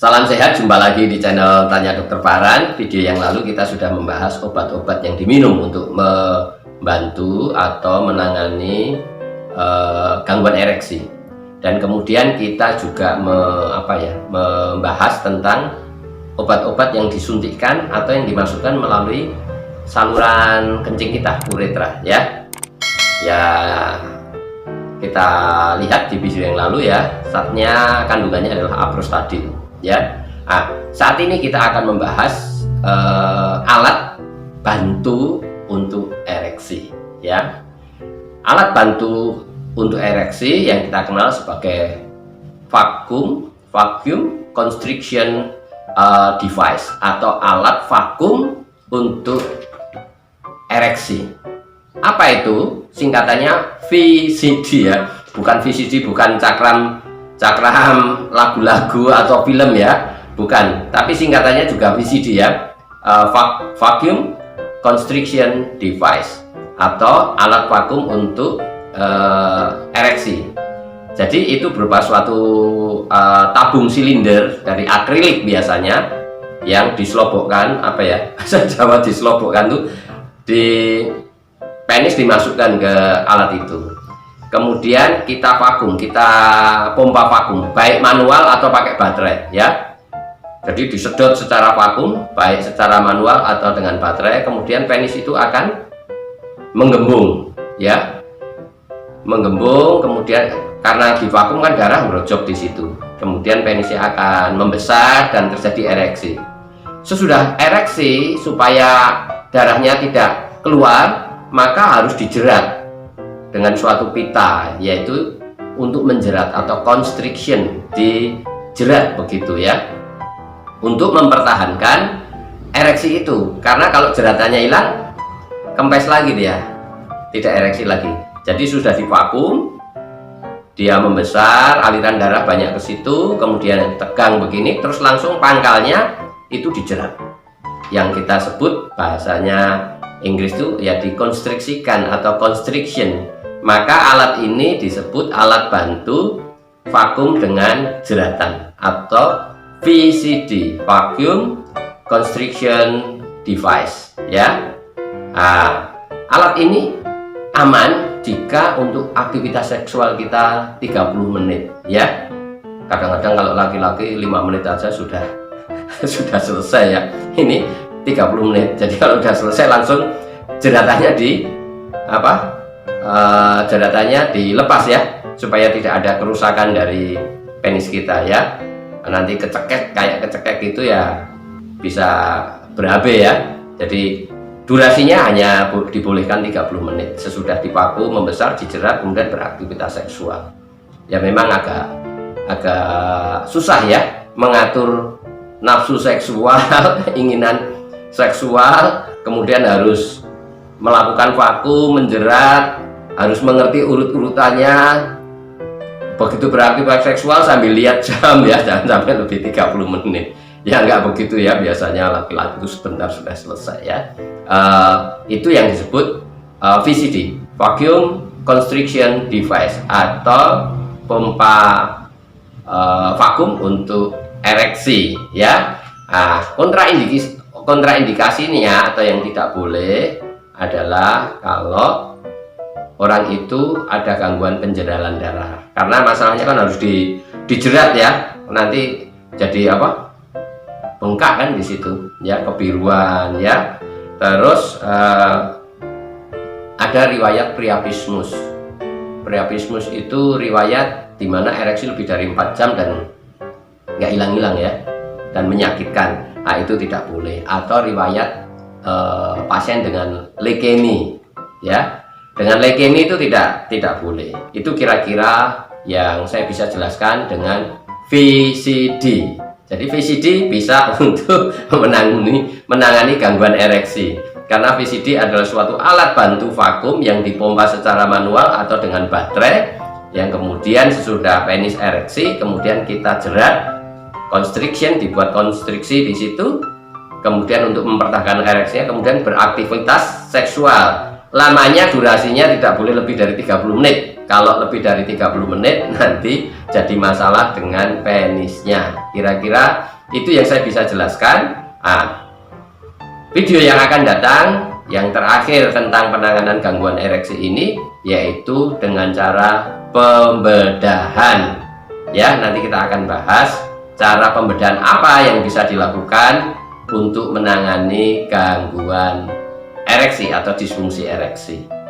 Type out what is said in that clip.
Salam sehat, jumpa lagi di channel Tanya Dokter Farhan. Video yang lalu kita sudah membahas obat-obat yang diminum untuk membantu atau menangani gangguan ereksi. Dan kemudian kita juga membahas tentang obat-obat yang disuntikkan atau yang dimasukkan melalui saluran kencing kita, uretra ya. Kita lihat di video yang lalu ya, zatnya kandungannya adalah aprostadin ya. Nah, saat ini kita akan membahas alat bantu untuk ereksi ya. Alat bantu untuk ereksi yang kita kenal sebagai vacuum constriction device atau alat vakum untuk ereksi. Apa itu? Singkatannya VCD ya, bukan VCD, bukan cakram lagu-lagu atau film ya, bukan, tapi singkatannya juga VCD ya, vacuum constriction device atau alat vakum untuk ereksi. Jadi itu berupa suatu tabung silinder dari akrilik biasanya yang diselobokkan, bahasa Jawa diselobokkan tuh, di penis dimasukkan ke alat itu. Kemudian kita vakum, kita pompa vakum, baik manual atau pakai baterai ya. Jadi disedot secara vakum, baik secara manual atau dengan baterai. Kemudian penis itu akan menggembung ya, menggembung. Kemudian karena di vakum kan darah merojok di situ. Kemudian penisnya akan membesar dan terjadi ereksi. Sesudah ereksi, supaya darahnya tidak keluar, maka harus dijerat dengan suatu pita, yaitu untuk menjerat atau constriction, dijerat begitu ya, untuk mempertahankan ereksi itu. Karena kalau jeratannya hilang, kempes lagi dia, tidak ereksi lagi. Jadi sudah divakum, dia membesar, aliran darah banyak ke situ, kemudian tegang begini, terus langsung pangkalnya itu dijerat, yang kita sebut bahasanya Inggris itu ya dikonstriksikan atau constriction. Maka alat ini disebut alat bantu vakum dengan jeratan atau VCD, vacuum constriction device ya. Nah, alat ini aman jika untuk aktivitas seksual kita 30 menit ya. Kadang-kadang kalau laki-laki 5 menit aja sudah selesai ya. Ini 30 menit. Jadi kalau sudah selesai langsung jeratannya jeratannya dilepas ya, supaya tidak ada kerusakan dari penis kita ya. Nanti kayak kecekek gitu ya, bisa berabe ya. Jadi durasinya hanya dibolehkan 30 menit. Sesudah dipaku, membesar, dijerat, kemudian beraktivitas seksual. Ya memang agak susah ya mengatur nafsu seksual, keinginan seksual, kemudian harus melakukan vakum, menjerat, harus mengerti urut-urutannya. Begitu beraktivitas seksual sambil lihat jam ya, jangan sampai lebih 30 menit ya, nggak begitu ya. Biasanya laki-laki itu sebentar sudah selesai ya. Itu yang disebut VCD, vacuum constriction device, atau pompa vakum untuk ereksi ya. Kontraindikasinya atau yang tidak boleh adalah kalau orang itu ada gangguan penjeralan darah, karena masalahnya kan harus dijerat ya, nanti jadi bengkak kan di situ ya, kebiruan ya. Terus ada riwayat priapismus. Priapismus itu riwayat dimana ereksi lebih dari 4 jam dan nggak hilang-hilang ya, dan menyakitkan. Nah, itu tidak boleh. Atau riwayat pasien dengan leukemi ya, dengan leukemi itu tidak boleh. Itu kira-kira yang saya bisa jelaskan dengan VCD. Jadi VCD bisa untuk menangani gangguan ereksi, karena VCD adalah suatu alat bantu vakum yang dipompa secara manual atau dengan baterai, yang kemudian sesudah penis ereksi kemudian kita jerat, constriction, dibuat konstriksi di situ, kemudian untuk mempertahankan ereksinya, kemudian beraktivitas seksual. Lamanya, durasinya tidak boleh lebih dari 30 menit. Kalau lebih dari 30 menit nanti jadi masalah dengan penisnya. Kira-kira Itu yang saya bisa jelaskan. Video yang akan datang, yang terakhir tentang penanganan gangguan ereksi ini, yaitu dengan cara pembedahan. Ya, nanti kita akan bahas cara pembedahan apa yang bisa dilakukan untuk menangani gangguan ereksi atau disfungsi ereksi.